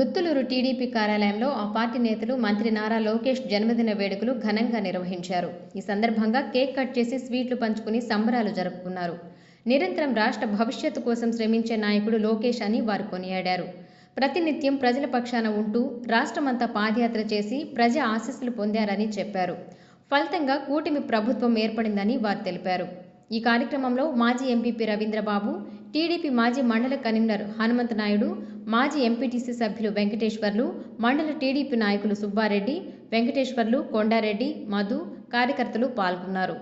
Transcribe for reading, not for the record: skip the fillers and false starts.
Duttaluru TDP కార్యాలయంలో ఆ party నేతలు మంత్రి నారా లోకేష్ జన్మదిన వేడుకలు ఘనంగా నిర్వహించారు. ఈ సందర్భంగా కేక్ కట్ చేసి స్వీట్లు పంచుకుని సంబరాలు జరుపుకున్నారు. నిరంతరం రాష్ట్ర భవిష్యత్తు కోసం శ్రమించే నాయకుడు లోకేష్ అని వారు కొనియాడారు. ప్రతినిత్యం ప్రజల పక్షాన ఉంటూ రాష్ట్రమంతా పాదయాత్ర చేసి ప్రజా ఆశీస్సులు పొందారని చెప్పారు. ఫలితంగా కూటమి ప్రభుత్వం ఏర్పడిందని వారు తెలిపారు. ఈ కార్యక్రమంలో మాజీ ఎంపీపీ రవీంద్రబాబు, టీడీపీ మాజీ మండల కన్వీనర్ హనుమంత్ నాయుడు, మాజీ ఎంపీటీసీ సభ్యులు వెంకటేశ్వర్లు, మండల టీడీపీ నాయకులు సుబ్బారెడ్డి, వెంకటేశ్వర్లు, కొండారెడ్డి, మధు, కార్యకర్తలు పాల్గొన్నారు.